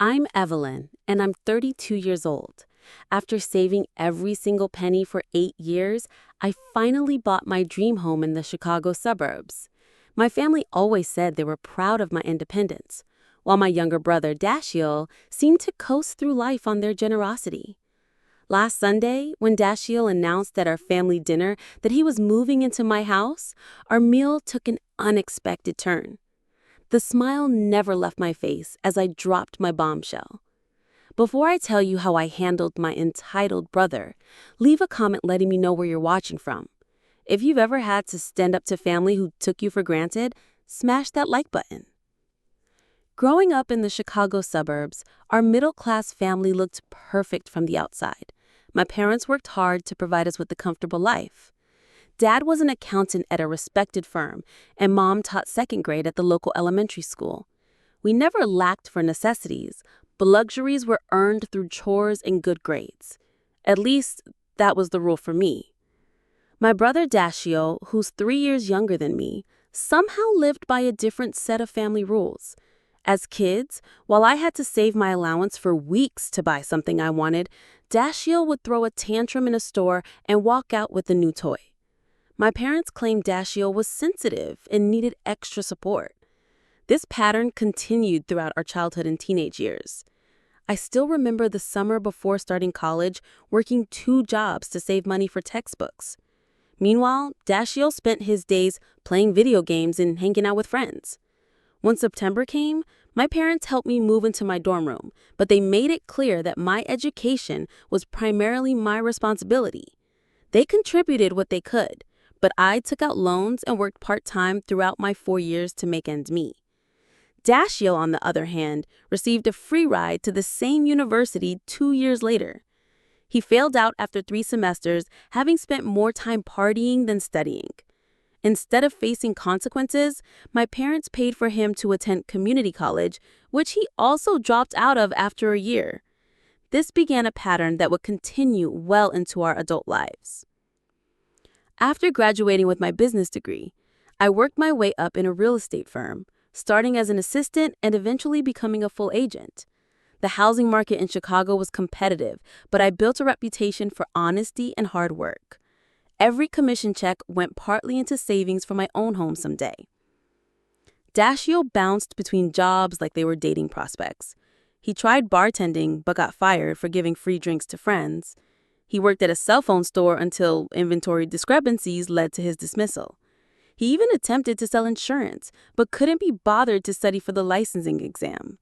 I'm Evelyn, and I'm 32 years old. After saving every single penny for 8 years, I finally bought my dream home in the Chicago suburbs. My family always said they were proud of my independence, while my younger brother, Dashiell, seemed to coast through life on their generosity. Last Sunday, when Dashiell announced at our family dinner that he was moving into my house, our meal took an unexpected turn. The smile never left my face as I dropped my bombshell. Before I tell you how I handled my entitled brother, leave a comment letting me know where you're watching from. If you've ever had to stand up to family who took you for granted, smash that like button. Growing up in the Chicago suburbs, our middle-class family looked perfect from the outside. My parents worked hard to provide us with a comfortable life. Dad was an accountant at a respected firm, and Mom taught second grade at the local elementary school. We never lacked for necessities, but luxuries were earned through chores and good grades. At least, that was the rule for me. My brother Dashiell, who's 3 years younger than me, somehow lived by a different set of family rules. As kids, while I had to save my allowance for weeks to buy something I wanted, Dashiell would throw a tantrum in a store and walk out with a new toy. My parents claimed Dashiell was sensitive and needed extra support. This pattern continued throughout our childhood and teenage years. I still remember the summer before starting college working 2 jobs to save money for textbooks. Meanwhile, Dashiell spent his days playing video games and hanging out with friends. When September came, my parents helped me move into my dorm room, but they made it clear that my education was primarily my responsibility. They contributed what they could, but I took out loans and worked part-time throughout my 4 years to make ends meet. Dashiell, on the other hand, received a free ride to the same university 2 years later. He failed out after 3 semesters, having spent more time partying than studying. Instead of facing consequences, my parents paid for him to attend community college, which he also dropped out of after a year. This began a pattern that would continue well into our adult lives. After graduating with my business degree, I worked my way up in a real estate firm, starting as an assistant and eventually becoming a full agent. The housing market in Chicago was competitive, but I built a reputation for honesty and hard work. Every commission check went partly into savings for my own home someday. Dashiell bounced between jobs like they were dating prospects. He tried bartending but got fired for giving free drinks to friends. He worked at a cell phone store until inventory discrepancies led to his dismissal. He even attempted to sell insurance, but couldn't be bothered to study for the licensing exam.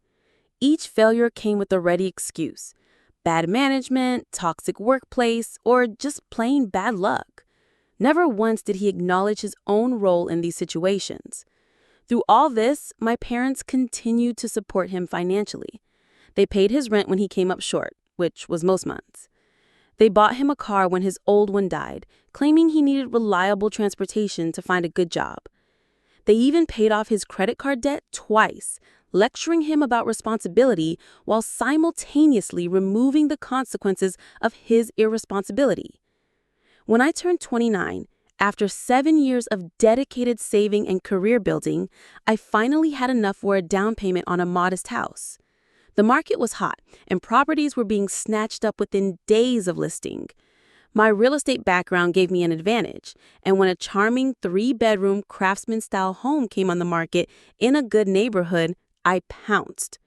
Each failure came with a ready excuse: bad management, toxic workplace, or just plain bad luck. Never once did he acknowledge his own role in these situations. Through all this, my parents continued to support him financially. They paid his rent when he came up short, which was most months. They bought him a car when his old one died, claiming he needed reliable transportation to find a good job. They even paid off his credit card debt twice, lecturing him about responsibility while simultaneously removing the consequences of his irresponsibility. When I turned 29, after 7 years of dedicated saving and career building, I finally had enough for a down payment on a modest house. The market was hot, and properties were being snatched up within days of listing. My real estate background gave me an advantage, and when a charming 3-bedroom craftsman-style home came on the market in a good neighborhood, I pounced.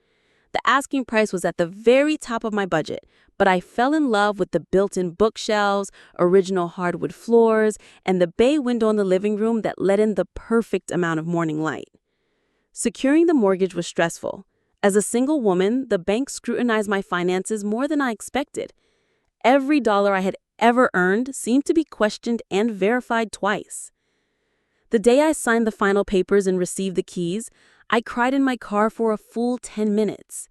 The asking price was at the very top of my budget, but I fell in love with the built-in bookshelves, original hardwood floors, and the bay window in the living room that let in the perfect amount of morning light. Securing the mortgage was stressful. As a single woman, the bank scrutinized my finances more than I expected. Every dollar I had ever earned seemed to be questioned and verified twice. The day I signed the final papers and received the keys, I cried in my car for a full 10 minutes.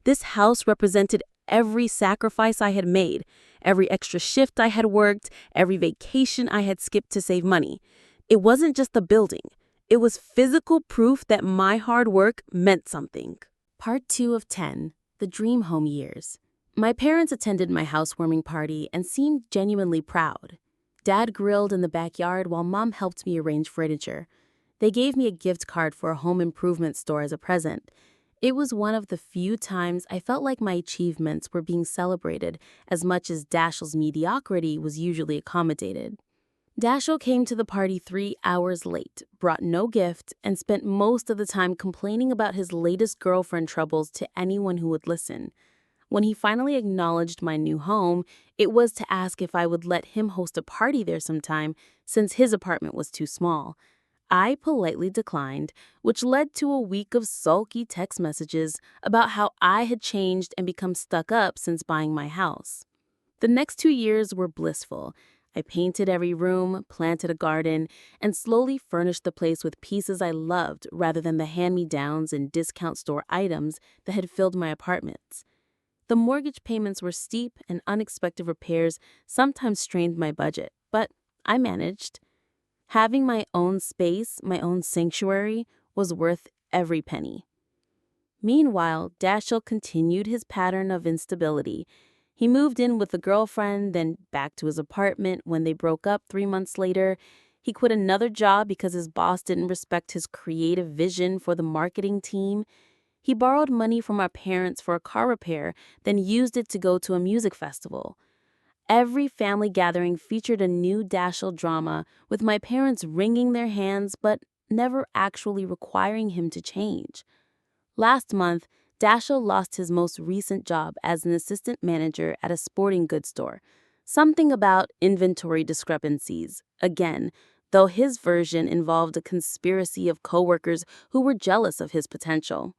This house represented every sacrifice I had made, every extra shift I had worked, every vacation I had skipped to save money. It wasn't just the building. It was physical proof that my hard work meant something. Part 2 of 10, The Dream Home Years. My parents attended my housewarming party and seemed genuinely proud. Dad grilled in the backyard while Mom helped me arrange furniture. They gave me a gift card for a home improvement store as a present. It was one of the few times I felt like my achievements were being celebrated as much as Dashiell's mediocrity was usually accommodated. Dashiell came to the party 3 hours late, brought no gift, and spent most of the time complaining about his latest girlfriend troubles to anyone who would listen. When he finally acknowledged my new home, it was to ask if I would let him host a party there sometime since his apartment was too small. I politely declined, which led to a week of sulky text messages about how I had changed and become stuck up since buying my house. The next 2 years were blissful. I painted every room, planted a garden, and slowly furnished the place with pieces I loved rather than the hand-me-downs and discount store items that had filled my apartments. The mortgage payments were steep, and unexpected repairs sometimes strained my budget, but I managed. Having my own space, my own sanctuary, was worth every penny. Meanwhile, Dashiell continued his pattern of instability. He moved in with a girlfriend, then back to his apartment when they broke up 3 months later. He quit another job because his boss didn't respect his creative vision for the marketing team. He borrowed money from our parents for a car repair, then used it to go to a music festival. Every family gathering featured a new Dashiell drama, with my parents wringing their hands but never actually requiring him to change. Last month, Dashiell lost his most recent job as an assistant manager at a sporting goods store. Something about inventory discrepancies, again, though his version involved a conspiracy of coworkers who were jealous of his potential.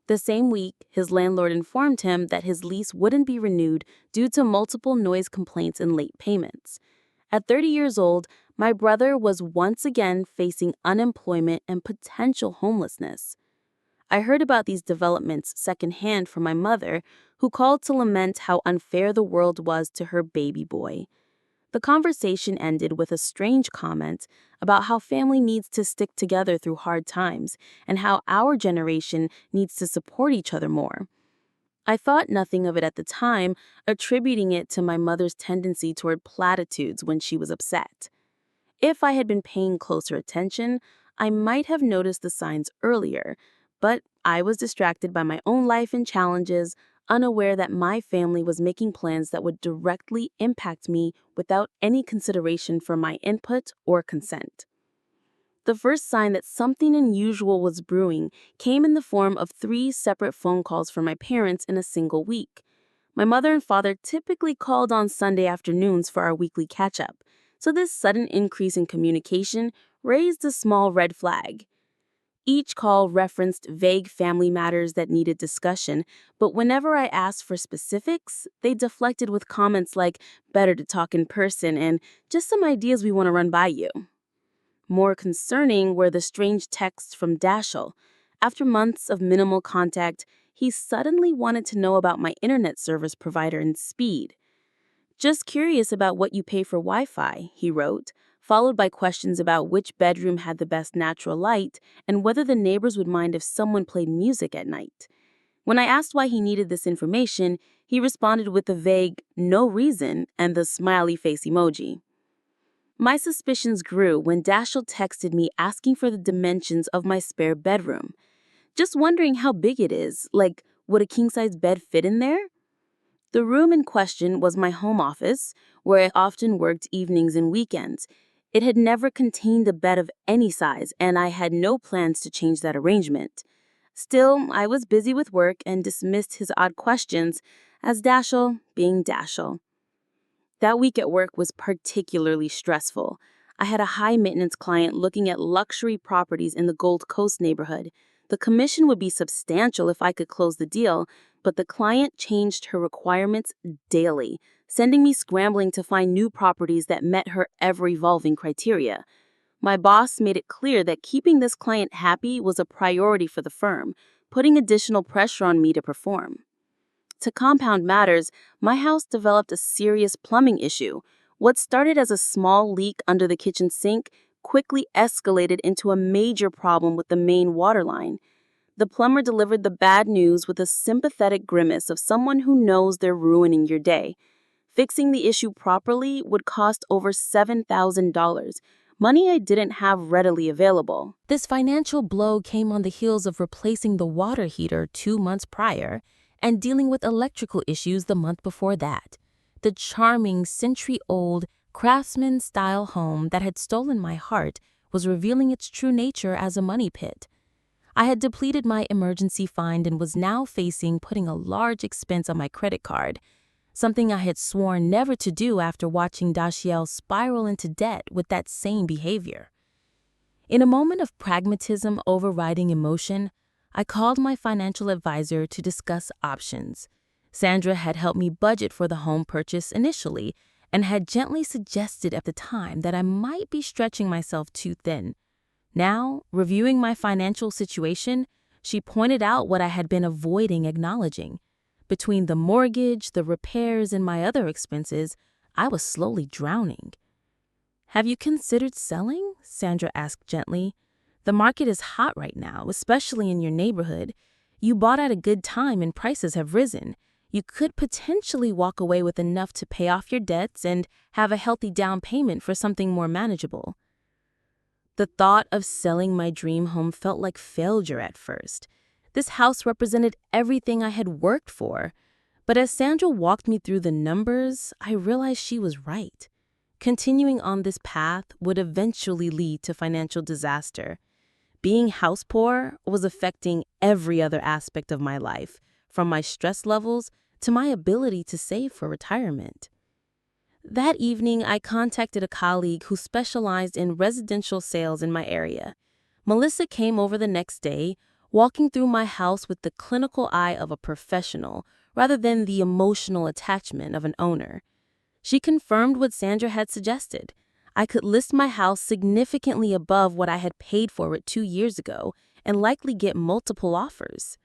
The same week, his landlord informed him that his lease wouldn't be renewed due to multiple noise complaints and late payments. At 30 years old, my brother was once again facing unemployment and potential homelessness. I heard about these developments secondhand from my mother, who called to lament how unfair the world was to her baby boy. The conversation ended with a strange comment about how family needs to stick together through hard times and how our generation needs to support each other more. I thought nothing of it at the time, attributing it to my mother's tendency toward platitudes when she was upset. If I had been paying closer attention, I might have noticed the signs earlier, but I was distracted by my own life and challenges, unaware that my family was making plans that would directly impact me without any consideration for my input or consent. The first sign that something unusual was brewing came in the form of 3 separate phone calls from my parents in a single week. My mother and father typically called on Sunday afternoons for our weekly catch-up, so this sudden increase in communication raised a small red flag. Each call referenced vague family matters that needed discussion, but whenever I asked for specifics, they deflected with comments like, "better to talk in person," and "just some ideas we want to run by you." More concerning were the strange texts from Dashiell. After months of minimal contact, he suddenly wanted to know about my internet service provider and speed. "Just curious about what you pay for Wi-Fi," he wrote, followed by questions about which bedroom had the best natural light and whether the neighbors would mind if someone played music at night. When I asked why he needed this information, he responded with a vague, "no reason," and the smiley face emoji. My suspicions grew when Dashiell texted me asking for the dimensions of my spare bedroom. "Just wondering how big it is, like, would a king-size bed fit in there?" The room in question was my home office, where I often worked evenings and weekends. It had never contained a bed of any size, and I had no plans to change that arrangement. Still, I was busy with work and dismissed his odd questions as Dashiell being Dashiell. That week at work was particularly stressful. I had a high-maintenance client looking at luxury properties in the Gold Coast neighborhood. The commission would be substantial if I could close the deal, but the client changed her requirements daily, sending me scrambling to find new properties that met her ever-evolving criteria. My boss made it clear that keeping this client happy was a priority for the firm, putting additional pressure on me to perform. To compound matters, my house developed a serious plumbing issue. What started as a small leak under the kitchen sink quickly escalated into a major problem with the main water line. The plumber delivered the bad news with a sympathetic grimace of someone who knows they're ruining your day. Fixing the issue properly would cost over $7,000, money I didn't have readily available. This financial blow came on the heels of replacing the water heater 2 months prior and dealing with electrical issues the month before that. The charming, century-old, craftsman-style home that had stolen my heart was revealing its true nature as a money pit. I had depleted my emergency fund and was now facing putting a large expense on my credit card, something I had sworn never to do after watching Dashiell spiral into debt with that same behavior. In a moment of pragmatism overriding emotion, I called my financial advisor to discuss options. Sandra had helped me budget for the home purchase initially and had gently suggested at the time that I might be stretching myself too thin. Now, reviewing my financial situation, she pointed out what I had been avoiding acknowledging. Between the mortgage, the repairs, and my other expenses, I was slowly drowning. "Have you considered selling?" Sandra asked gently. "The market is hot right now, especially in your neighborhood. You bought at a good time and prices have risen. You could potentially walk away with enough to pay off your debts and have a healthy down payment for something more manageable." The thought of selling my dream home felt like failure at first. This house represented everything I had worked for. But as Sandra walked me through the numbers, I realized she was right. Continuing on this path would eventually lead to financial disaster. Being house poor was affecting every other aspect of my life, from my stress levels to my ability to save for retirement. That evening, I contacted a colleague who specialized in residential sales in my area. Melissa came over the next day, walking through my house with the clinical eye of a professional rather than the emotional attachment of an owner. She confirmed what Sandra had suggested. I could list my house significantly above what I had paid for it 2 years ago and likely get multiple offers.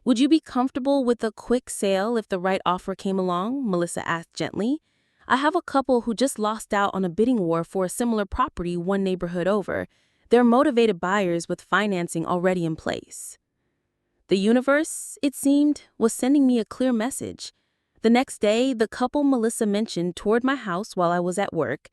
"Would you be comfortable with a quick sale if the right offer came along?" Melissa asked gently. "I have a couple who just lost out on a bidding war for a similar property one neighborhood over. They're motivated buyers with financing already in place." The universe, it seemed, was sending me a clear message. The next day, the couple Melissa mentioned toured my house while I was at work.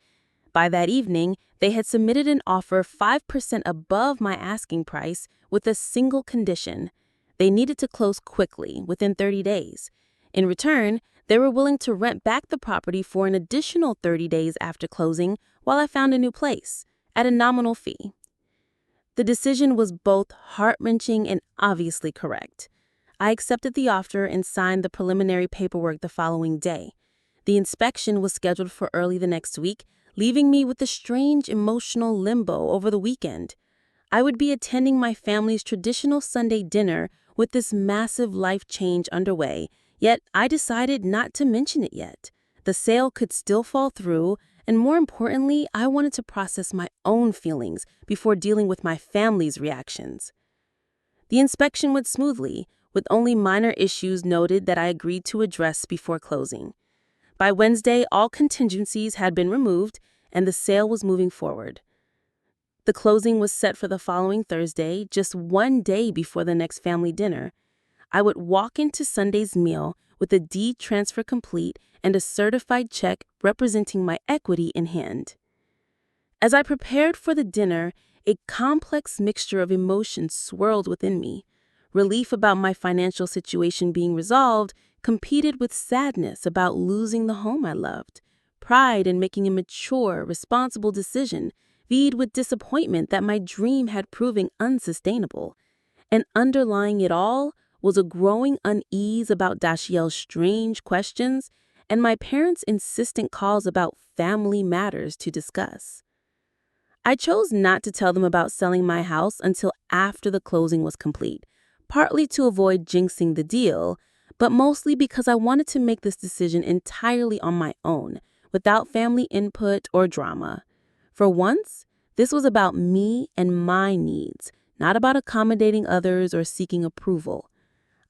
By that evening, they had submitted an offer 5% above my asking price with a single condition. They needed to close quickly, within 30 days. In return, they were willing to rent back the property for an additional 30 days after closing while I found a new place, at a nominal fee. The decision was both heart-wrenching and obviously correct. I accepted the offer and signed the preliminary paperwork the following day. The inspection was scheduled for early the next week, leaving me with a strange emotional limbo over the weekend. I would be attending my family's traditional Sunday dinner with this massive life change underway, yet I decided not to mention it yet. The sale could still fall through, and more importantly, I wanted to process my own feelings before dealing with my family's reactions. The inspection went smoothly, with only minor issues noted that I agreed to address before closing. By Wednesday, all contingencies had been removed, and the sale was moving forward. The closing was set for the following Thursday, just one day before the next family dinner. I would walk into Sunday's meal with a deed transfer complete and a certified check representing my equity in hand. As I prepared for the dinner, a complex mixture of emotions swirled within me. Relief about my financial situation being resolved competed with sadness about losing the home I loved. Pride in making a mature, responsible decision vied with disappointment that my dream had proven unsustainable. And underlying it all was a growing unease about Dashiell's strange questions and my parents' insistent calls about family matters to discuss. I chose not to tell them about selling my house until after the closing was complete, partly to avoid jinxing the deal, but mostly because I wanted to make this decision entirely on my own, without family input or drama. For once, this was about me and my needs, not about accommodating others or seeking approval.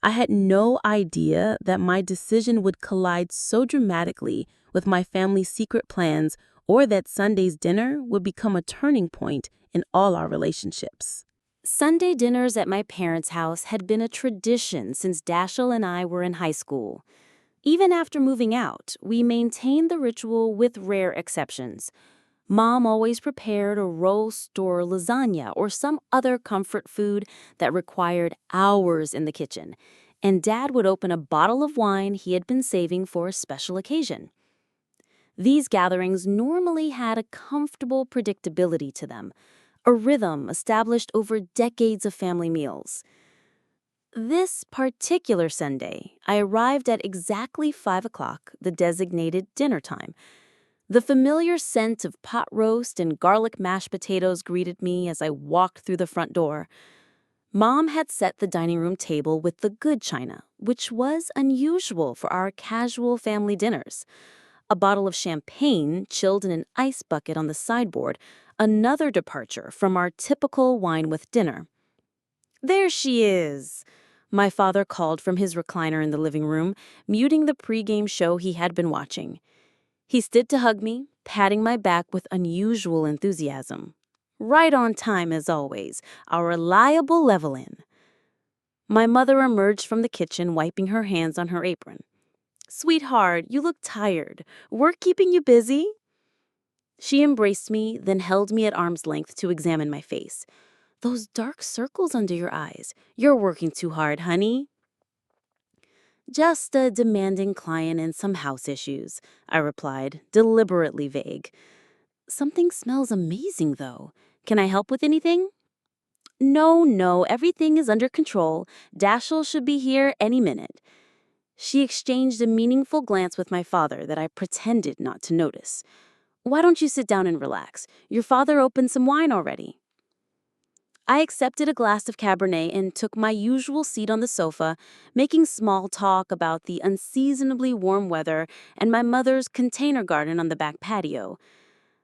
I had no idea that my decision would collide so dramatically with my family's secret plans, or that Sunday's dinner would become a turning point in all our relationships. Sunday dinners at my parents' house had been a tradition since Dashiell and I were in high school. Even after moving out, we maintained the ritual with rare exceptions. Mom always prepared a roast or lasagna or some other comfort food that required hours in the kitchen, and Dad would open a bottle of wine he had been saving for a special occasion. These gatherings normally had a comfortable predictability to them, a rhythm established over decades of family meals. This particular Sunday, I arrived at exactly 5 o'clock, the designated dinner time. The familiar scent of pot roast and garlic mashed potatoes greeted me as I walked through the front door. Mom had set the dining room table with the good china, which was unusual for our casual family dinners. A bottle of champagne chilled in an ice bucket on the sideboard, another departure from our typical wine with dinner. "There she is!" My father called from his recliner in the living room, muting the pregame show he had been watching. He stood to hug me, patting my back with unusual enthusiasm. "Right on time as always, our reliable level-in." My mother emerged from the kitchen, wiping her hands on her apron. "Sweetheart, you look tired. Work keeping you busy?" She embraced me, then held me at arm's length to examine my face. "Those dark circles under your eyes. You're working too hard, honey." "Just a demanding client and some house issues," I replied, deliberately vague. "Something smells amazing, though. Can I help with anything?" No, everything is under control. Dashiell should be here any minute." She exchanged a meaningful glance with my father that I pretended not to notice. "Why don't you sit down and relax? Your father opened some wine already." I accepted a glass of Cabernet and took my usual seat on the sofa, making small talk about the unseasonably warm weather and my mother's container garden on the back patio.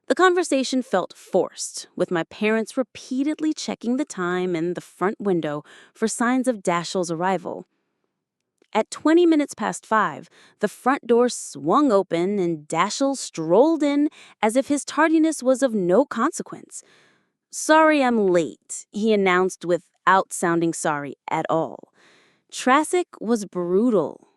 The conversation felt forced, with my parents repeatedly checking the time and the front window for signs of Dashiell's arrival. At 20 minutes past 5, the front door swung open and Dashiell strolled in as if his tardiness was of no consequence. "Sorry I'm late," he announced without sounding sorry at all. Traffic was brutal.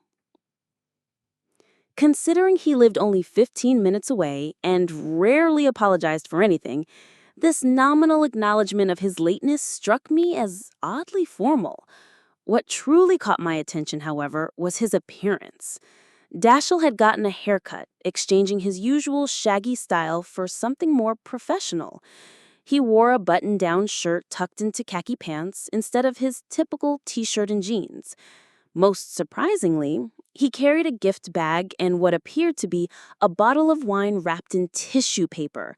Considering he lived only 15 minutes away and rarely apologized for anything, this nominal acknowledgement of his lateness struck me as oddly formal. What truly caught my attention, however, was his appearance. Dashiell had gotten a haircut, exchanging his usual shaggy style for something more professional. He wore a button-down shirt tucked into khaki pants instead of his typical t-shirt and jeans. Most surprisingly, he carried a gift bag and what appeared to be a bottle of wine wrapped in tissue paper.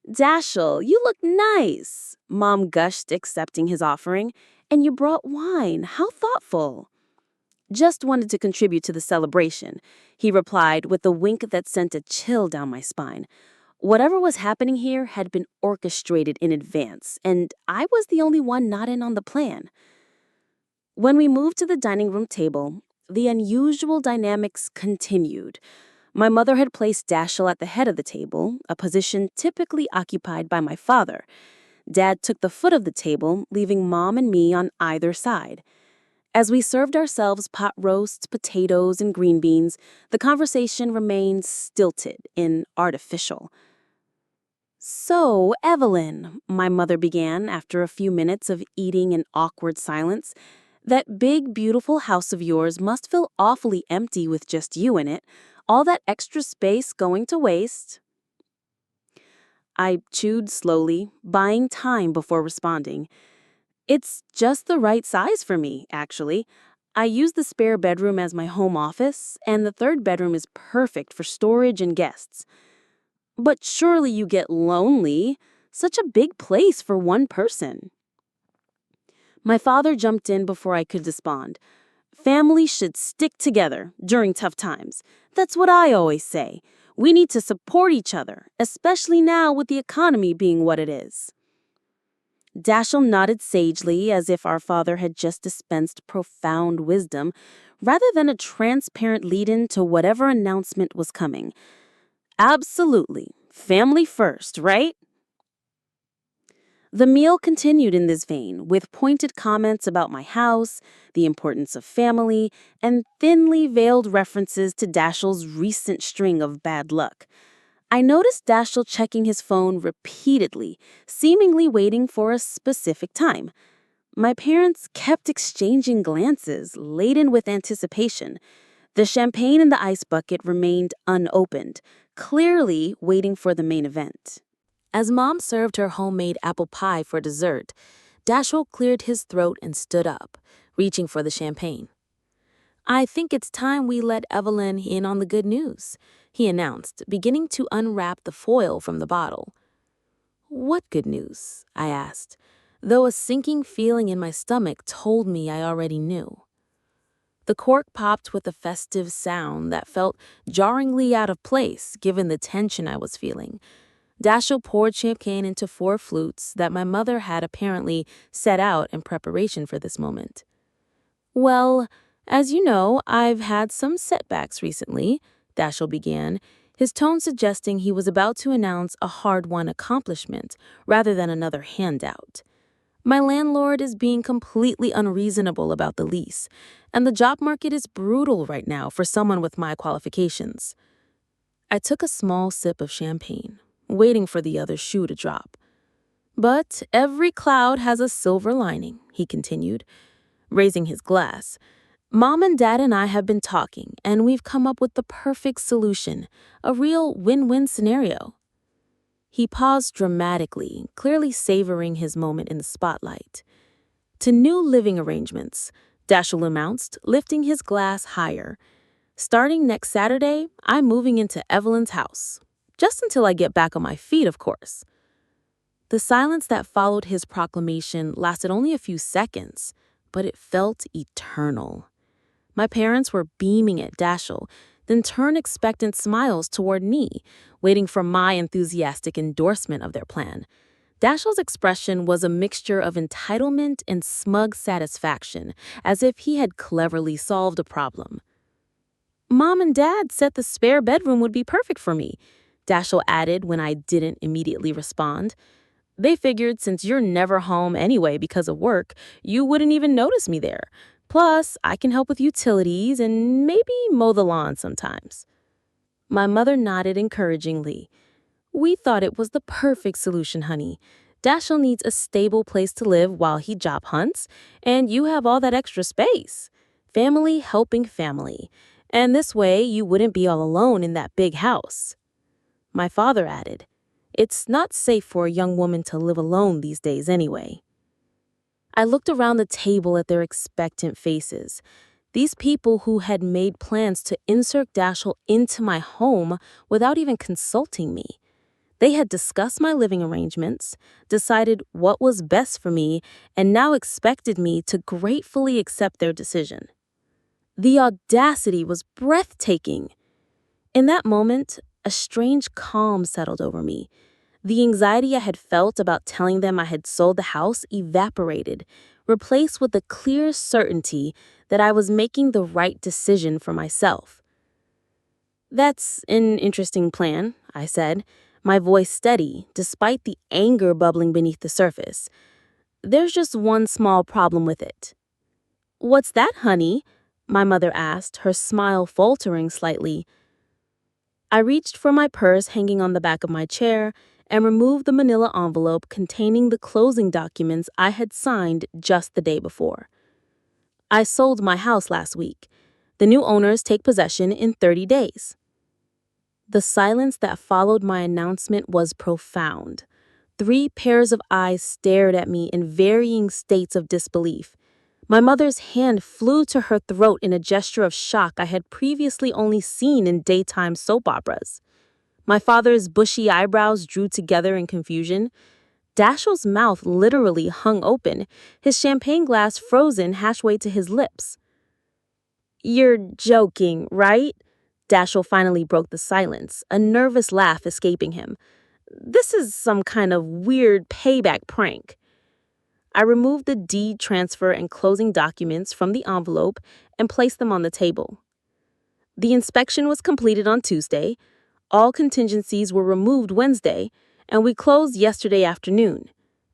"Dashiell, you look nice," Mom gushed, accepting his offering. "And you brought wine. How thoughtful." "Just wanted to contribute to the celebration," he replied with a wink that sent a chill down my spine. Whatever was happening here had been orchestrated in advance, and I was the only one not in on the plan. When we moved to the dining room table, the unusual dynamics continued. My mother had placed Dashiell at the head of the table, a position typically occupied by my father. Dad took the foot of the table, leaving Mom and me on either side. As we served ourselves pot roast, potatoes, and green beans, the conversation remained stilted and artificial. "So, Evelyn," my mother began after a few minutes of eating in awkward silence, "that big, beautiful house of yours must feel awfully empty with just you in it. All that extra space going to waste." I chewed slowly, buying time before responding. "It's just the right size for me, actually. I use the spare bedroom as my home office, and the third bedroom is perfect for storage and guests." "But surely you get lonely. Such a big place for one person." My father jumped in before I could respond. "Families should stick together during tough times. That's what I always say. We need to support each other, especially now with the economy being what it is." Dashiell nodded sagely as if our father had just dispensed profound wisdom, rather than a transparent lead-in to whatever announcement was coming. "Absolutely. Family first, right?" The meal continued in this vein, with pointed comments about my house, the importance of family, and thinly veiled references to Dashiell's recent string of bad luck. I noticed Dashiell checking his phone repeatedly, seemingly waiting for a specific time. My parents kept exchanging glances, laden with anticipation. The champagne in the ice bucket remained unopened, clearly waiting for the main event. As Mom served her homemade apple pie for dessert, Dashiell cleared his throat and stood up, reaching for the champagne. "I think it's time we let Evelyn in on the good news," he announced, beginning to unwrap the foil from the bottle. "What good news?" I asked, though a sinking feeling in my stomach told me I already knew. The cork popped with a festive sound that felt jarringly out of place given the tension I was feeling. Dashiell poured champagne into 4 flutes that my mother had apparently set out in preparation for this moment. "Well, as you know, I've had some setbacks recently," Dashiell began, his tone suggesting he was about to announce a hard-won accomplishment rather than another handout. "My landlord is being completely unreasonable about the lease, and the job market is brutal right now for someone with my qualifications." I took a small sip of champagne, waiting for the other shoe to drop. "But every cloud has a silver lining," he continued, raising his glass. "Mom and Dad and I have been talking, and we've come up with the perfect solution, a real win-win scenario." He paused dramatically, clearly savoring his moment in the spotlight. "To new living arrangements," Dashiell announced, lifting his glass higher. "Starting next Saturday, I'm moving into Evelyn's house. Just until I get back on my feet, of course." The silence that followed his proclamation lasted only a few seconds, but it felt eternal. My parents were beaming at Dashiell, then turned expectant smiles toward me, waiting for my enthusiastic endorsement of their plan. Dashiell's expression was a mixture of entitlement and smug satisfaction, as if he had cleverly solved a problem. "Mom and Dad said the spare bedroom would be perfect for me," Dashiell added when I didn't immediately respond. "They figured since you're never home anyway because of work, you wouldn't even notice me there. Plus, I can help with utilities and maybe mow the lawn sometimes." My mother nodded encouragingly. "We thought it was the perfect solution, honey. Dashiell needs a stable place to live while he job hunts, and you have all that extra space. Family helping family. And this way, you wouldn't be all alone in that big house." My father added, "It's not safe for a young woman to live alone these days anyway." I looked around the table at their expectant faces. These people who had made plans to insert Dashiell into my home without even consulting me. They had discussed my living arrangements, decided what was best for me, and now expected me to gratefully accept their decision. The audacity was breathtaking. In that moment, a strange calm settled over me. The anxiety I had felt about telling them I had sold the house evaporated, replaced with a clear certainty that I was making the right decision for myself. "That's an interesting plan," I said, my voice steady despite the anger bubbling beneath the surface. "There's just one small problem with it." "What's that, honey?" my mother asked, her smile faltering slightly. I reached for my purse hanging on the back of my chair and removed the manila envelope containing the closing documents I had signed just the day before. "I sold my house last week. The new owners take possession in 30 days. The silence that followed my announcement was profound. 3 pairs of eyes stared at me in varying states of disbelief. My mother's hand flew to her throat in a gesture of shock I had previously only seen in daytime soap operas. My father's bushy eyebrows drew together in confusion. Dashiell's mouth literally hung open, his champagne glass frozen halfway to his lips. "You're joking, right?" Dashiell finally broke the silence, a nervous laugh escaping him. "This is some kind of weird payback prank." I removed the deed transfer and closing documents from the envelope and placed them on the table. The inspection was completed on Tuesday, all contingencies were removed Wednesday, and we closed yesterday afternoon.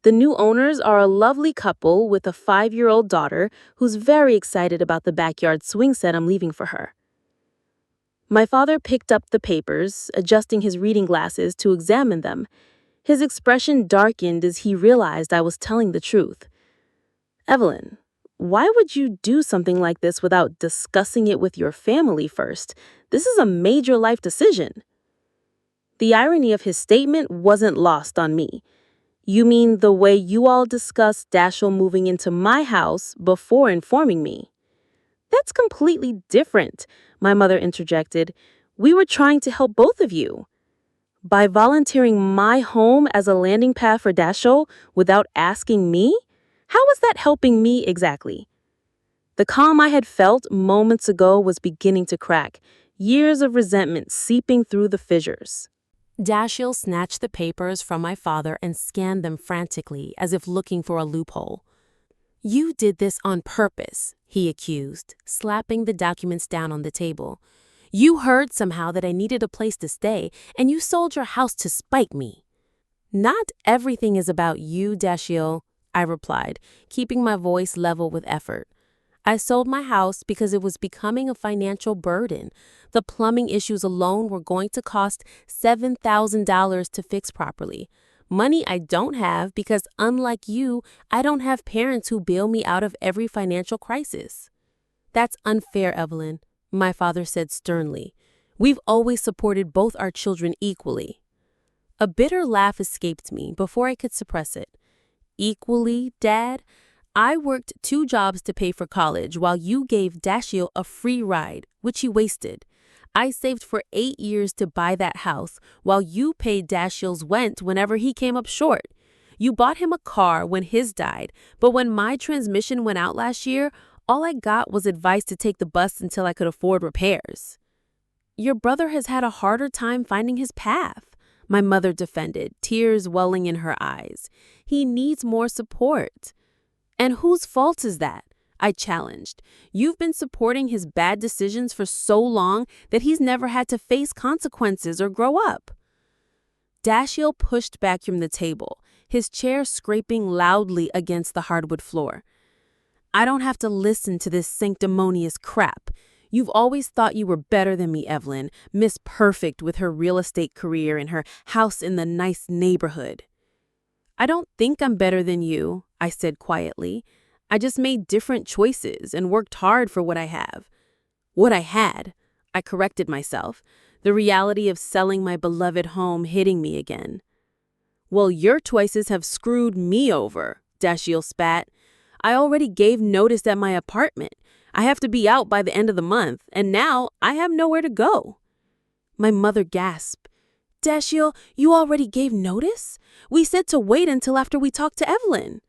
The new owners are a lovely couple with a 5-year-old daughter who's very excited about the backyard swing set I'm leaving for her. My father picked up the papers, adjusting his reading glasses to examine them. His expression darkened as he realized I was telling the truth. Evelyn, why would you do something like this without discussing it with your family first? This is a major life decision. The irony of his statement wasn't lost on me. You mean the way you all discussed Dashiell moving into my house before informing me? That's completely different, my mother interjected. We were trying to help both of you. By volunteering my home as a landing pad for Dashiell without asking me? How was that helping me exactly? The calm I had felt moments ago was beginning to crack, years of resentment seeping through the fissures. Dashiell snatched the papers from my father and scanned them frantically, as if looking for a loophole. "You did this on purpose," he accused, slapping the documents down on the table. "You heard somehow that I needed a place to stay, and you sold your house to spite me." "Not everything is about you, Dashiell," I replied, keeping my voice level with effort. "I sold my house because it was becoming a financial burden. The plumbing issues alone were going to cost $7,000 to fix properly. Money I don't have because, unlike you, I don't have parents who bail me out of every financial crisis." "That's unfair, Evelyn," my father said sternly. "We've always supported both our children equally." A bitter laugh escaped me before I could suppress it. "Equally, Dad? I worked 2 jobs to pay for college while you gave Dashiell a free ride, which he wasted. I saved for 8 years to buy that house while you paid Dashiell's rent whenever he came up short. You bought him a car when his died, but when my transmission went out last year, all I got was advice to take the bus until I could afford repairs." "Your brother has had a harder time finding his path," my mother defended, tears welling in her eyes. "He needs more support." "And whose fault is that?" I challenged. "You've been supporting his bad decisions for so long that he's never had to face consequences or grow up." Dashiell pushed back from the table, his chair scraping loudly against the hardwood floor. "I don't have to listen to this sanctimonious crap. You've always thought you were better than me, Evelyn, Miss Perfect with her real estate career and her house in the nice neighborhood." "I don't think I'm better than you," I said quietly. "I just made different choices and worked hard for what I have." "What I had," I corrected myself, the reality of selling my beloved home hitting me again. "Well, your choices have screwed me over," Dashiell spat. "I already gave notice at my apartment. I have to be out by the end of the month, and now I have nowhere to go." My mother gasped. "Dashiell, you already gave notice? We said to wait until after we talked to Evelyn."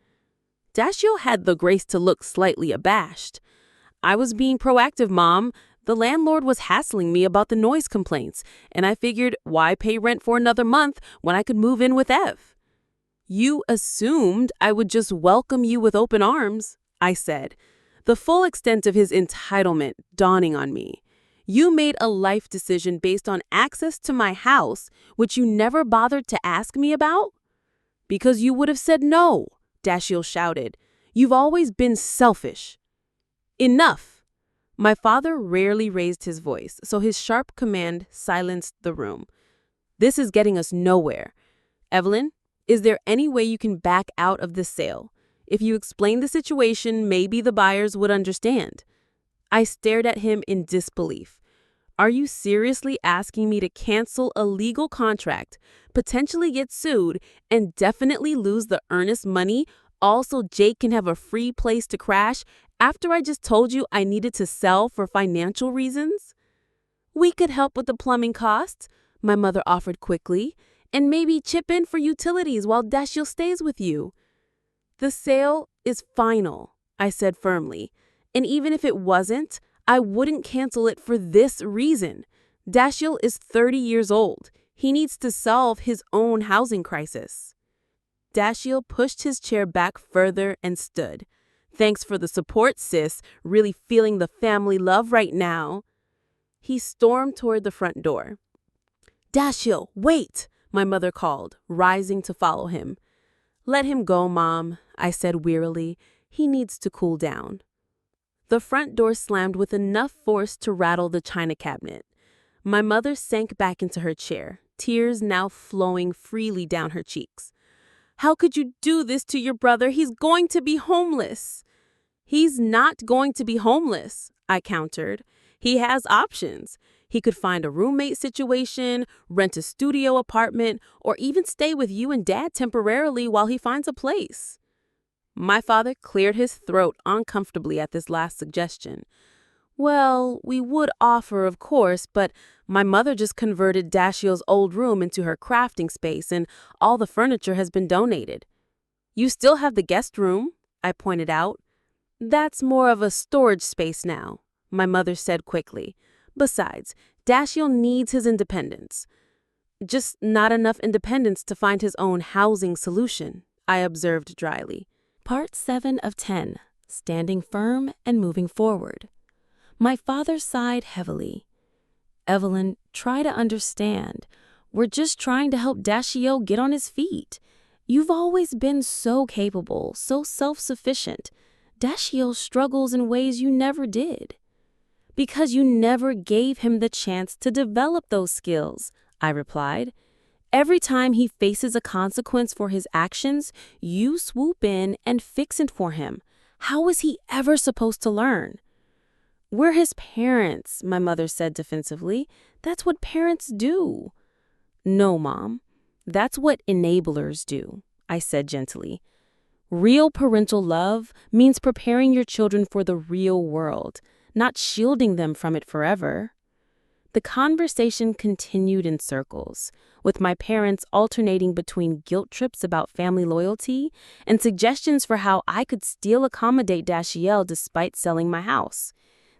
Dashiell had the grace to look slightly abashed. "I was being proactive, Mom. The landlord was hassling me about the noise complaints, and I figured, why pay rent for another month when I could move in with Ev?" "You assumed I would just welcome you with open arms," I said, the full extent of his entitlement dawning on me. "You made a life decision based on access to my house, which you never bothered to ask me about?" "Because you would have said no," Dashiell shouted. "You've always been selfish." "Enough!" My father rarely raised his voice, so his sharp command silenced the room. "This is getting us nowhere. Evelyn, is there any way you can back out of this sale? If you explain the situation, maybe the buyers would understand." I stared at him in disbelief. "Are you seriously asking me to cancel a legal contract, potentially get sued, and definitely lose the earnest money, also Jake can have a free place to crash, after I just told you I needed to sell for financial reasons?" "We could help with the plumbing costs," my mother offered quickly, "and maybe chip in for utilities while Dashiell stays with you." "The sale is final," I said firmly, "and even if it wasn't, I wouldn't cancel it for this reason. Dashiell is 30 years old. He needs to solve his own housing crisis." Dashiell pushed his chair back further and stood. "Thanks for the support, sis. Really feeling the family love right now." He stormed toward the front door. "Dashiell, wait!" my mother called, rising to follow him. "Let him go, Mom," I said wearily. "He needs to cool down." The front door slammed with enough force to rattle the china cabinet. My mother sank back into her chair, tears now flowing freely down her cheeks. How could you do this to your brother? He's going to be homeless. He's not going to be homeless, I countered. He has options. He could find a roommate situation, rent a studio apartment, or even stay with you and Dad temporarily while he finds a place. My father cleared his throat uncomfortably at this last suggestion. Well, we would offer, of course, but my mother just converted Dashiell's old room into her crafting space and all the furniture has been donated. You still have the guest room, I pointed out. That's more of a storage space now, my mother said quickly. Besides, Dashiell needs his independence. Just not enough independence to find his own housing solution, I observed dryly. Part 7 of 10, Standing Firm and Moving Forward. My father sighed heavily. Evelyn, try to understand. We're just trying to help Dashiell get on his feet. You've always been so capable, so self-sufficient. Dashiell struggles in ways you never did. Because you never gave him the chance to develop those skills, I replied. Every time he faces a consequence for his actions, you swoop in and fix it for him. How is he ever supposed to learn? We're his parents, my mother said defensively. That's what parents do. No, Mom. That's what enablers do, I said gently. Real parental love means preparing your children for the real world, not shielding them from it forever. The conversation continued in circles, with my parents alternating between guilt trips about family loyalty and suggestions for how I could still accommodate Dashiell despite selling my house.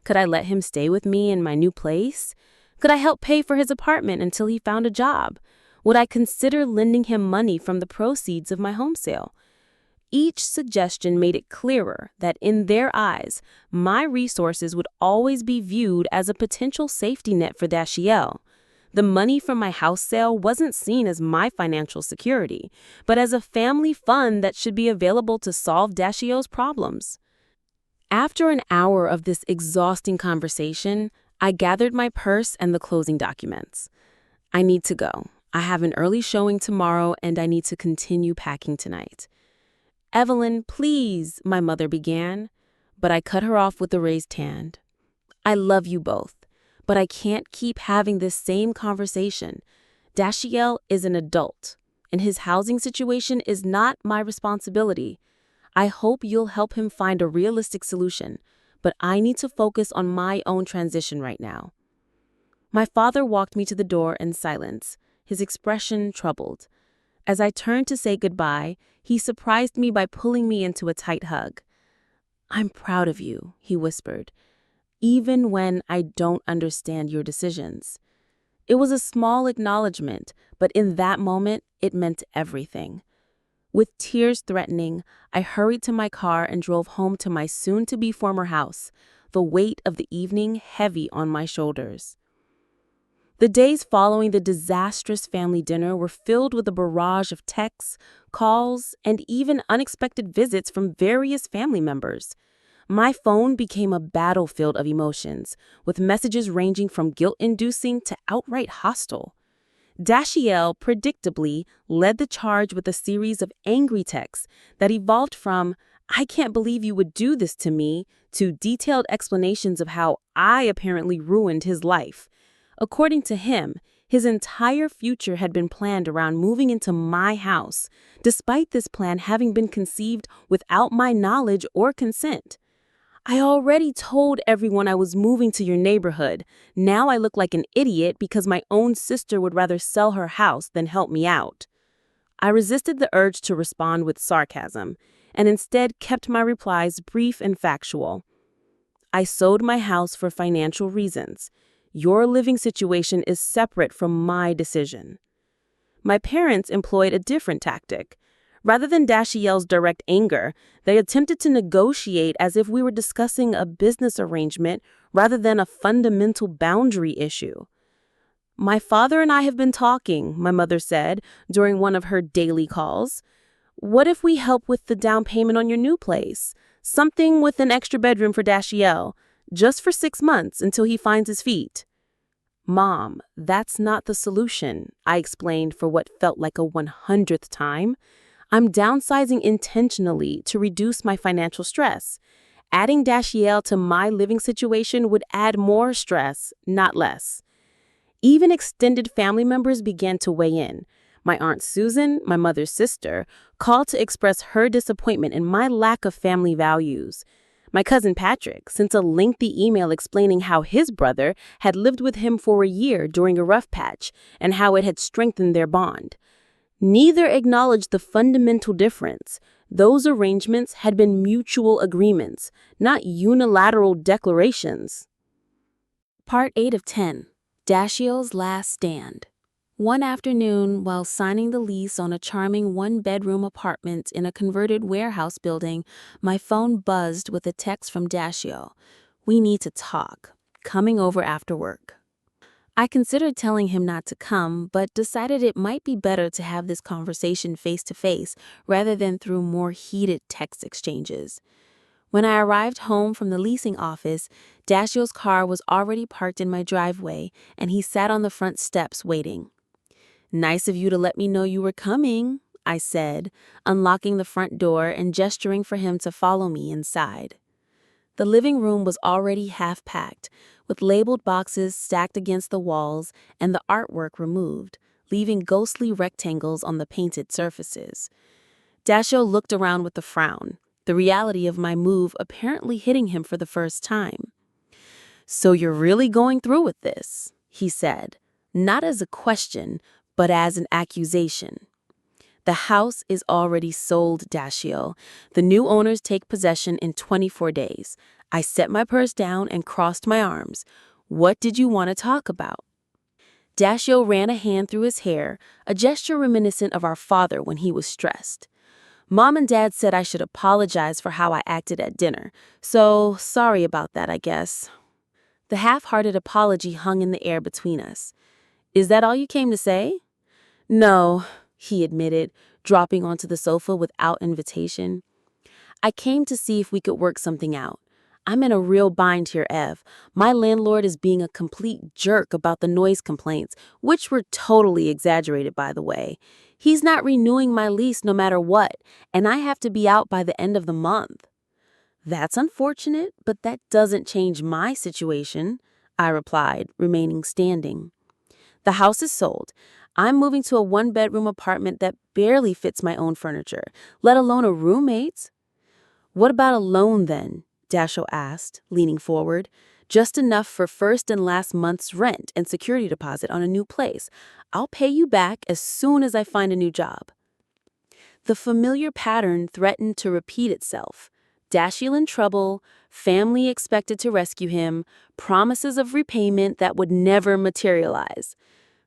Could I let him stay with me in my new place? Could I help pay for his apartment until he found a job? Would I consider lending him money from the proceeds of my home sale? Each suggestion made it clearer that in their eyes, my resources would always be viewed as a potential safety net for Dashiell. The money from my house sale wasn't seen as my financial security, but as a family fund that should be available to solve Dashiell's problems. After an hour of this exhausting conversation, I gathered my purse and the closing documents. I need to go. I have an early showing tomorrow and I need to continue packing tonight. Evelyn, please, my mother began, but I cut her off with a raised hand. I love you both, but I can't keep having this same conversation. Dashiell is an adult, and his housing situation is not my responsibility. I hope you'll help him find a realistic solution, but I need to focus on my own transition right now. My father walked me to the door in silence, his expression troubled. As I turned to say goodbye, he surprised me by pulling me into a tight hug. I'm proud of you, he whispered, even when I don't understand your decisions. It was a small acknowledgement, but in that moment, it meant everything. With tears threatening, I hurried to my car and drove home to my soon-to-be former house, the weight of the evening heavy on my shoulders. The days following the disastrous family dinner were filled with a barrage of texts, calls, and even unexpected visits from various family members. My phone became a battlefield of emotions, with messages ranging from guilt-inducing to outright hostile. Dashiell predictably led the charge with a series of angry texts that evolved from, "I can't believe you would do this to me," to detailed explanations of how I apparently ruined his life. According to him, his entire future had been planned around moving into my house, despite this plan having been conceived without my knowledge or consent. I already told everyone I was moving to your neighborhood. Now I look like an idiot because my own sister would rather sell her house than help me out. I resisted the urge to respond with sarcasm, and instead kept my replies brief and factual. I sold my house for financial reasons. Your living situation is separate from my decision. My parents employed a different tactic. Rather than Dashiell's direct anger, they attempted to negotiate as if we were discussing a business arrangement rather than a fundamental boundary issue. My father and I have been talking, my mother said during one of her daily calls. What if we help with the down payment on your new place? Something with an extra bedroom for Dashiell, just for 6 months until he finds his feet. Mom, that's not the solution, I explained for what felt like a 100th time. I'm downsizing intentionally to reduce my financial stress. Adding Dashiell to my living situation would add more stress, not less. Even extended family members began to weigh in. My Aunt Susan, my mother's sister, called to express her disappointment in my lack of family values. My cousin Patrick sent a lengthy email explaining how his brother had lived with him for a year during a rough patch and how it had strengthened their bond. Neither acknowledged the fundamental difference. Those arrangements had been mutual agreements, not unilateral declarations. Part 8 of 10. Dashiell's Last Stand. One afternoon, while signing the lease on a charming one-bedroom apartment in a converted warehouse building, my phone buzzed with a text from Dashiell. "We need to talk. Coming over after work." I considered telling him not to come, but decided it might be better to have this conversation face-to-face rather than through more heated text exchanges. When I arrived home from the leasing office, Dashiell's car was already parked in my driveway, and he sat on the front steps waiting. "Nice of you to let me know you were coming," I said, unlocking the front door and gesturing for him to follow me inside. The living room was already half-packed, with labeled boxes stacked against the walls and the artwork removed, leaving ghostly rectangles on the painted surfaces. Dashiell looked around with a frown, the reality of my move apparently hitting him for the first time. "So you're really going through with this?" he said, not as a question, but as an accusation. "The house is already sold, Dashiell. The new owners take possession in 24 days. I set my purse down and crossed my arms. What did you want to talk about?" Dashiell ran a hand through his hair, a gesture reminiscent of our father when he was stressed. "Mom and Dad said I should apologize for how I acted at dinner, so sorry about that, I guess." The half-hearted apology hung in the air between us. "Is that all you came to say?" "No," he admitted, dropping onto the sofa without invitation. "I came to see if we could work something out. I'm in a real bind here, Ev. My landlord is being a complete jerk about the noise complaints, which were totally exaggerated, by the way. He's not renewing my lease no matter what, and I have to be out by the end of the month." "That's unfortunate, but that doesn't change my situation," I replied, remaining standing. "The house is sold. I'm moving to a one-bedroom apartment that barely fits my own furniture, let alone a roommate's." "What about a loan then?" Dashiell asked, leaning forward. "Just enough for first and last month's rent and security deposit on a new place. I'll pay you back as soon as I find a new job." The familiar pattern threatened to repeat itself. Dashiell in trouble, family expected to rescue him, promises of repayment that would never materialize.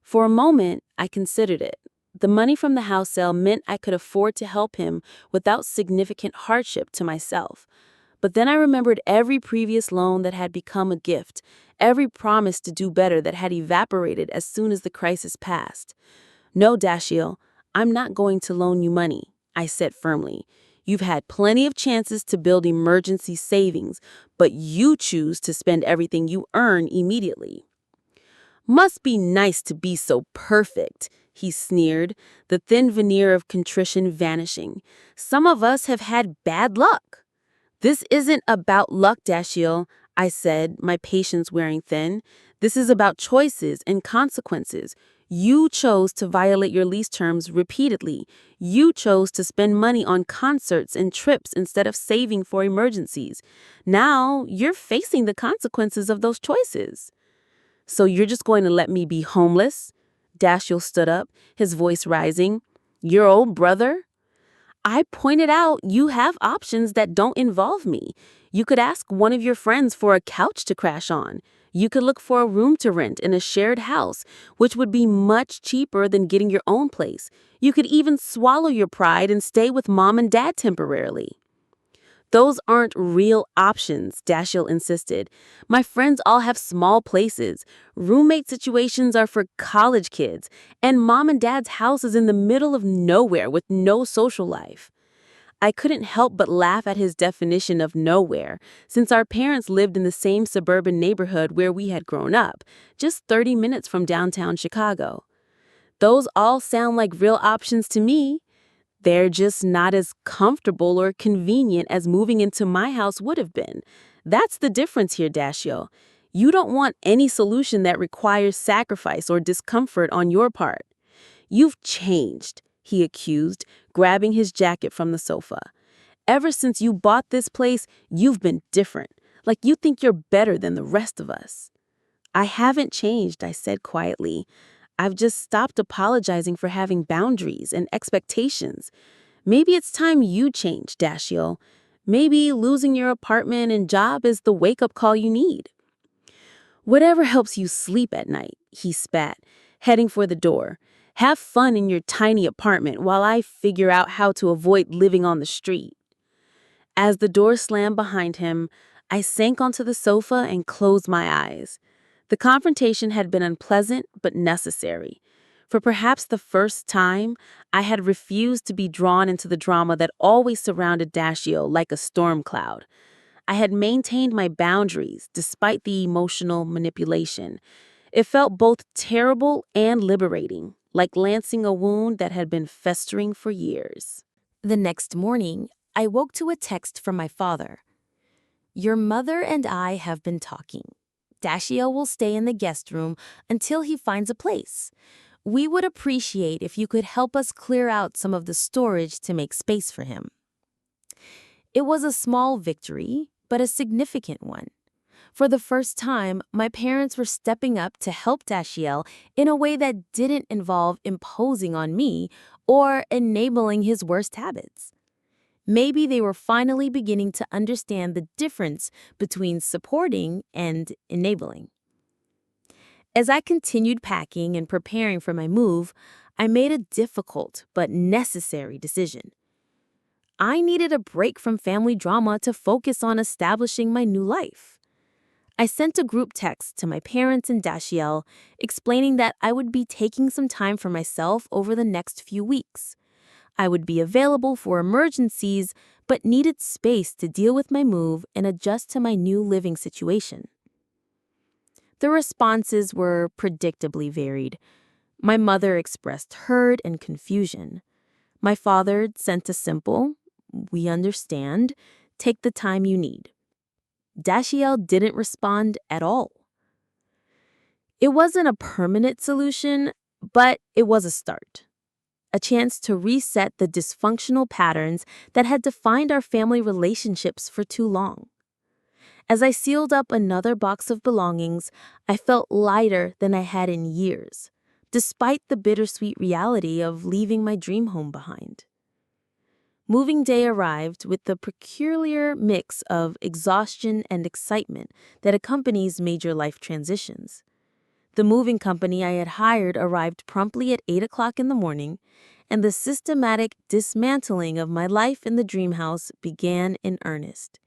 For a moment, I considered it. The money from the house sale meant I could afford to help him without significant hardship to myself. But then I remembered every previous loan that had become a gift, every promise to do better that had evaporated as soon as the crisis passed. "No, Dashiell, I'm not going to loan you money," I said firmly. "You've had plenty of chances to build emergency savings, but you choose to spend everything you earn immediately." "Must be nice to be so perfect," he sneered, the thin veneer of contrition vanishing. "Some of us have had bad luck." "This isn't about luck, Dashiell," I said, my patience wearing thin. "This is about choices and consequences. You chose to violate your lease terms repeatedly. You chose to spend money on concerts and trips instead of saving for emergencies. Now you're facing the consequences of those choices." "So you're just going to let me be homeless?" Dashiell stood up, his voice rising. "Your old brother?" "I pointed out you have options that don't involve me. You could ask one of your friends for a couch to crash on. You could look for a room to rent in a shared house, which would be much cheaper than getting your own place. You could even swallow your pride and stay with Mom and Dad temporarily." "Those aren't real options," Dashiell insisted. "My friends all have small places. Roommate situations are for college kids, and Mom and Dad's house is in the middle of nowhere with no social life." I couldn't help but laugh at his definition of nowhere, since our parents lived in the same suburban neighborhood where we had grown up, just 30 minutes from downtown Chicago. Those all sound like real options to me. They're just not as comfortable or convenient as moving into my house would have been. That's the difference here, Dashiell. You don't want any solution that requires sacrifice or discomfort on your part. You've changed, he accused, grabbing his jacket from the sofa. Ever since you bought this place, you've been different, like you think you're better than the rest of us. I haven't changed, I said quietly. I've just stopped apologizing for having boundaries and expectations. Maybe it's time you change, Dashiell. Maybe losing your apartment and job is the wake-up call you need. Whatever helps you sleep at night, he spat, heading for the door. Have fun in your tiny apartment while I figure out how to avoid living on the street. As the door slammed behind him, I sank onto the sofa and closed my eyes. The confrontation had been unpleasant but necessary. For perhaps the first time, I had refused to be drawn into the drama that always surrounded Dashiell like a storm cloud. I had maintained my boundaries despite the emotional manipulation. It felt both terrible and liberating, like lancing a wound that had been festering for years. The next morning, I woke to a text from my father. Your mother and I have been talking. Dashiell will stay in the guest room until he finds a place. We would appreciate if you could help us clear out some of the storage to make space for him. It was a small victory, but a significant one. For the first time, my parents were stepping up to help Dashiell in a way that didn't involve imposing on me or enabling his worst habits. Maybe they were finally beginning to understand the difference between supporting and enabling. As I continued packing and preparing for my move, I made a difficult but necessary decision. I needed a break from family drama to focus on establishing my new life. I sent a group text to my parents and Dashiell explaining that I would be taking some time for myself over the next few weeks. I would be available for emergencies, but needed space to deal with my move and adjust to my new living situation. The responses were predictably varied. My mother expressed hurt and confusion. My father sent a simple, "We understand. Take the time you need." Dashiell didn't respond at all. It wasn't a permanent solution, but it was a start. A chance to reset the dysfunctional patterns that had defined our family relationships for too long. As I sealed up another box of belongings, I felt lighter than I had in years, despite the bittersweet reality of leaving my dream home behind. Moving day arrived with the peculiar mix of exhaustion and excitement that accompanies major life transitions. The moving company I had hired arrived promptly at 8 o'clock in the morning, and the systematic dismantling of my life in the dream house began in earnest.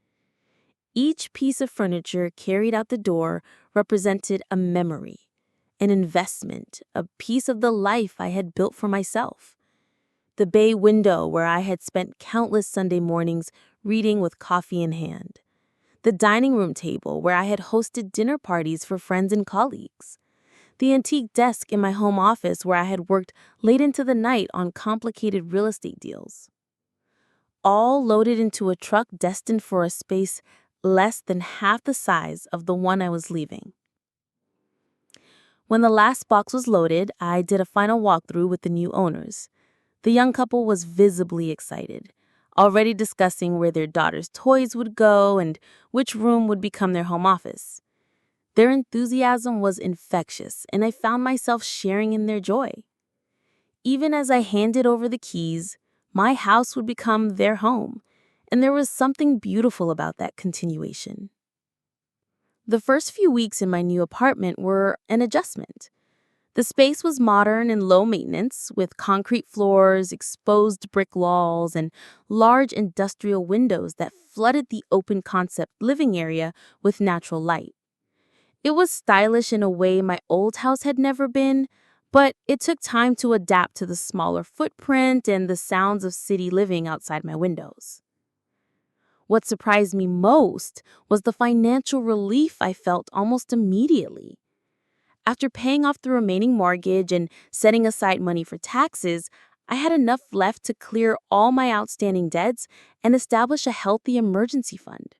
Each piece of furniture carried out the door represented a memory, an investment, a piece of the life I had built for myself. The bay window where I had spent countless Sunday mornings reading with coffee in hand. The dining room table where I had hosted dinner parties for friends and colleagues. The antique desk in my home office where I had worked late into the night on complicated real estate deals. All loaded into a truck destined for a space less than half the size of the one I was leaving. When the last box was loaded, I did a final walkthrough with the new owners. The young couple was visibly excited, already discussing where their daughter's toys would go and which room would become their home office. Their enthusiasm was infectious, and I found myself sharing in their joy. Even as I handed over the keys, my house would become their home, and there was something beautiful about that continuation. The first few weeks in my new apartment were an adjustment. The space was modern and low maintenance, with concrete floors, exposed brick walls, and large industrial windows that flooded the open concept living area with natural light. It was stylish in a way my old house had never been, But it took time to adapt to the smaller footprint and the sounds of city living outside my windows. What surprised me most was the financial relief I felt almost immediately. After paying off the remaining mortgage and setting aside money for taxes, I had enough left to clear all my outstanding debts and establish a healthy emergency fund.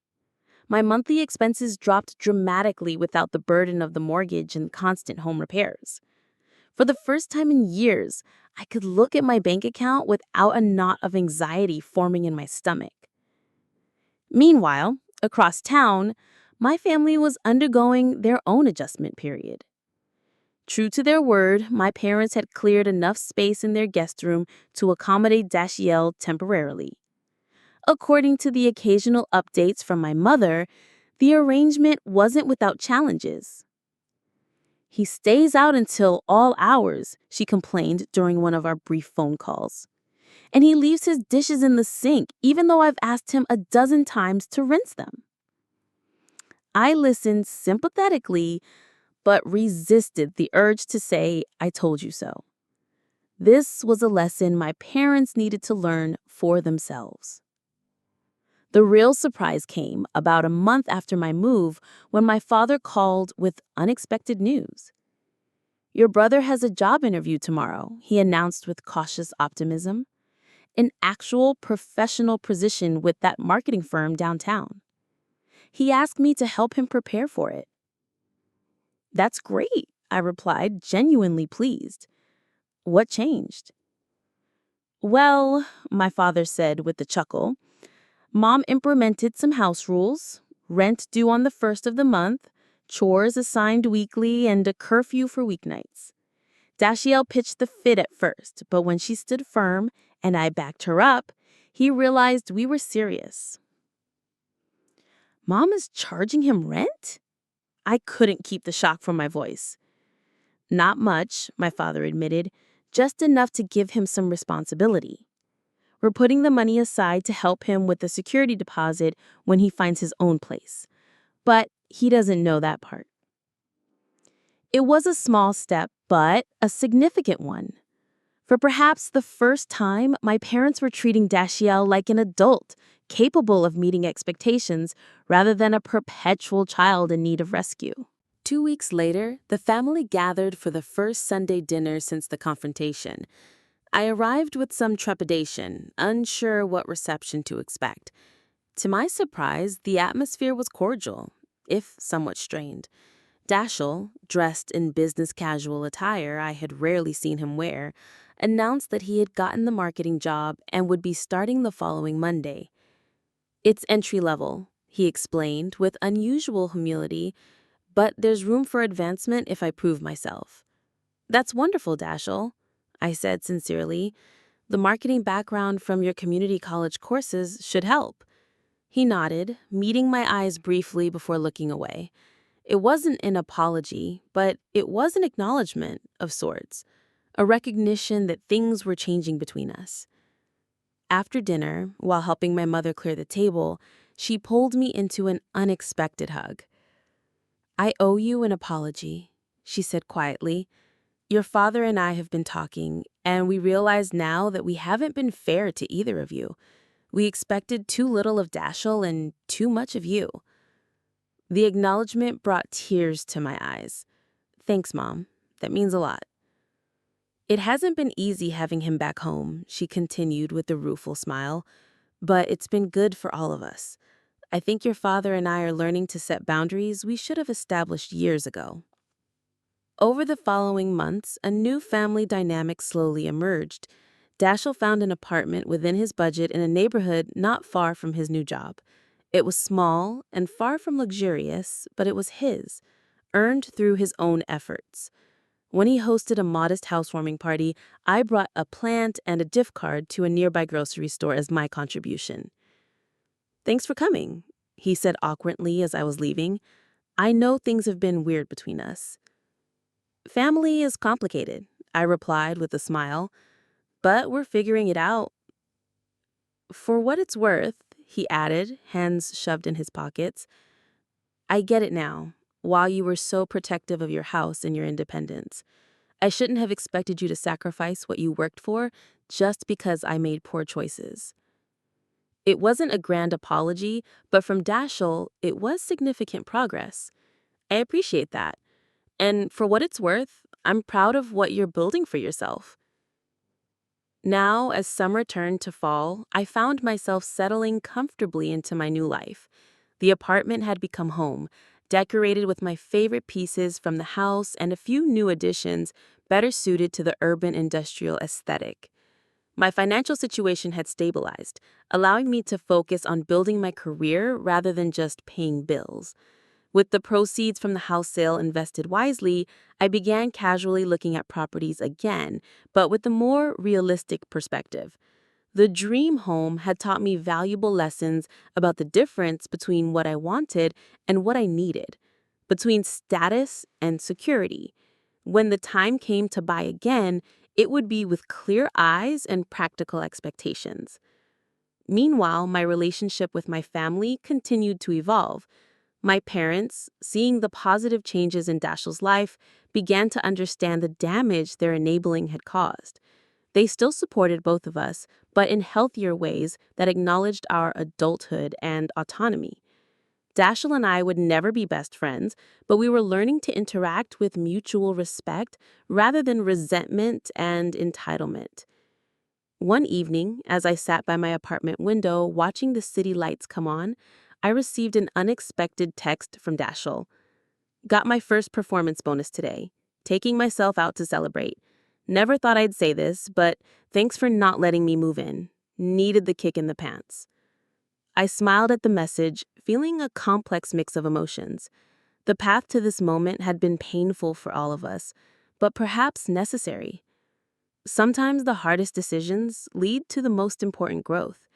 My monthly expenses dropped dramatically without the burden of the mortgage and constant home repairs. For the first time in years, I could look at my bank account without a knot of anxiety forming in my stomach. Meanwhile, across town, my family was undergoing their own adjustment period. True to their word, my parents had cleared enough space in their guest room to accommodate Dashiell temporarily. According to the occasional updates from my mother, the arrangement wasn't without challenges. "He stays out until all hours," she complained during one of our brief phone calls. "And he leaves his dishes in the sink, even though I've asked him a dozen times to rinse them." I listened sympathetically, but resisted the urge to say, "I told you so." This was a lesson my parents needed to learn for themselves. The real surprise came about a month after my move when my father called with unexpected news. "Your brother has a job interview tomorrow," he announced with cautious optimism. "An actual professional position with that marketing firm downtown. He asked me to help him prepare for it." "That's great," I replied, genuinely pleased. "What changed?" "Well," my father said with a chuckle, "Mom implemented some house rules: rent due on the first of the month, chores assigned weekly, and a curfew for weeknights. Dashiell pitched the fit at first, but when she stood firm and I backed her up, he realized we were serious." "Mom is charging him rent?" I couldn't keep the shock from my voice. "Not much," my father admitted, "just enough to give him some responsibility. We're putting the money aside to help him with the security deposit when he finds his own place. But he doesn't know that part." It was a small step, but a significant one. For perhaps the first time, my parents were treating Dashiell like an adult, capable of meeting expectations, rather than a perpetual child in need of rescue. 2 weeks later, the family gathered for the first Sunday dinner since the confrontation. I arrived with some trepidation, unsure what reception to expect. To my surprise, the atmosphere was cordial, if somewhat strained. Dashiell, dressed in business casual attire I had rarely seen him wear, announced that he had gotten the marketing job and would be starting the following Monday. "It's entry level," he explained with unusual humility, "but there's room for advancement if I prove myself." "That's wonderful, Dashiell," I said sincerely. "The marketing background from your community college courses should help." He nodded, meeting my eyes briefly before looking away. It wasn't an apology, but it was an acknowledgement of sorts, a recognition that things were changing between us. After dinner, while helping my mother clear the table, she pulled me into an unexpected hug. "I owe you an apology," she said quietly. "Your father and I have been talking, and we realize now that we haven't been fair to either of you. We expected too little of Dashiell and too much of you." The acknowledgement brought tears to my eyes. "Thanks, Mom. That means a lot." "It hasn't been easy having him back home," she continued with a rueful smile, "but it's been good for all of us. I think your father and I are learning to set boundaries we should have established years ago." Over the following months, a new family dynamic slowly emerged. Dashiell found an apartment within his budget in a neighborhood not far from his new job. It was small and far from luxurious, but it was his, earned through his own efforts. When he hosted a modest housewarming party, I brought a plant and a gift card to a nearby grocery store as my contribution. "Thanks for coming," he said awkwardly as I was leaving. "I know things have been weird between us." "Family is complicated," I replied with a smile, "but we're figuring it out." "For what it's worth," he added, hands shoved in his pockets, "I get it now, while you were so protective of your house and your independence. I shouldn't have expected you to sacrifice what you worked for just because I made poor choices. It wasn't a grand apology, but from Dashiell, it was significant progress. I appreciate that. And for what it's worth, I'm proud of what you're building for yourself. Now, as summer turned to fall, I found myself settling comfortably into my new life. The apartment had become home, decorated with my favorite pieces from the house and a few new additions better suited to the urban industrial aesthetic. My financial situation had stabilized, allowing me to focus on building my career rather than just paying bills. With the proceeds from the house sale invested wisely, I began casually looking at properties again, but with a more realistic perspective. The dream home had taught me valuable lessons about the difference between what I wanted and what I needed, between status and security. When the time came to buy again, it would be with clear eyes and practical expectations. Meanwhile, my relationship with my family continued to evolve. My parents, seeing the positive changes in Dashiell's life, began to understand the damage their enabling had caused. They still supported both of us, but in healthier ways that acknowledged our adulthood and autonomy. Dashiell and I would never be best friends, but we were learning to interact with mutual respect rather than resentment and entitlement. One evening, as I sat by my apartment window watching the city lights come on, I received an unexpected text from Dashiell. Got my first performance bonus today. Taking myself out to celebrate. Never thought I'd say this, but thanks for not letting me move in. Needed the kick in the pants. I smiled at the message, feeling a complex mix of emotions. The path to this moment had been painful for all of us, but perhaps necessary. Sometimes the hardest decisions lead to the most important growth.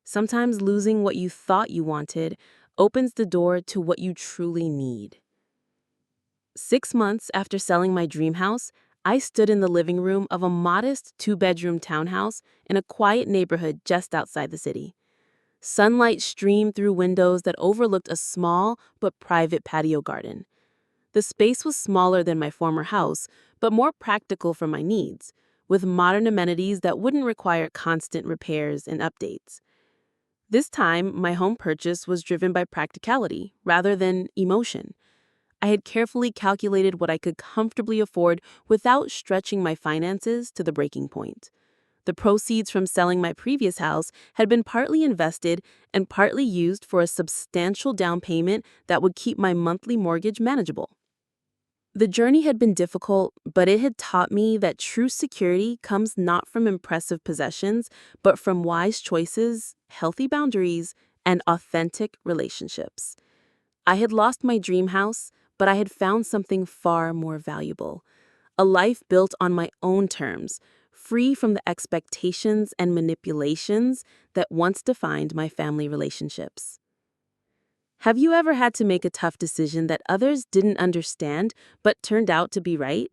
Sometimes losing what you thought you wanted opens the door to what you truly need. 6 months after selling my dream house, I stood in the living room of a modest two-bedroom townhouse in a quiet neighborhood just outside the city. Sunlight streamed through windows that overlooked a small but private patio garden. The space was smaller than my former house, but more practical for my needs, with modern amenities that wouldn't require constant repairs and updates. This time, my home purchase was driven by practicality rather than emotion. I had carefully calculated what I could comfortably afford without stretching my finances to the breaking point. The proceeds from selling my previous house had been partly invested and partly used for a substantial down payment that would keep my monthly mortgage manageable. The journey had been difficult, but it had taught me that true security comes not from impressive possessions, but from wise choices, healthy boundaries, and authentic relationships. I had lost my dream house, but I had found something far more valuable. A life built on my own terms, free from the expectations and manipulations that once defined my family relationships. Have you ever had to make a tough decision that others didn't understand but turned out to be right?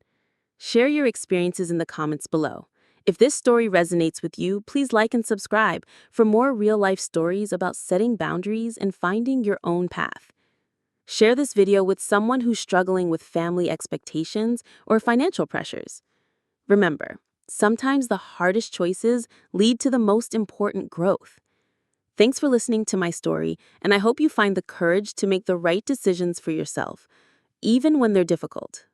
Share your experiences in the comments below. If this story resonates with you, please like and subscribe for more real-life stories about setting boundaries and finding your own path. Share this video with someone who's struggling with family expectations or financial pressures. Remember, sometimes the hardest choices lead to the most important growth. Thanks for listening to my story, and I hope you find the courage to make the right decisions for yourself, even when they're difficult.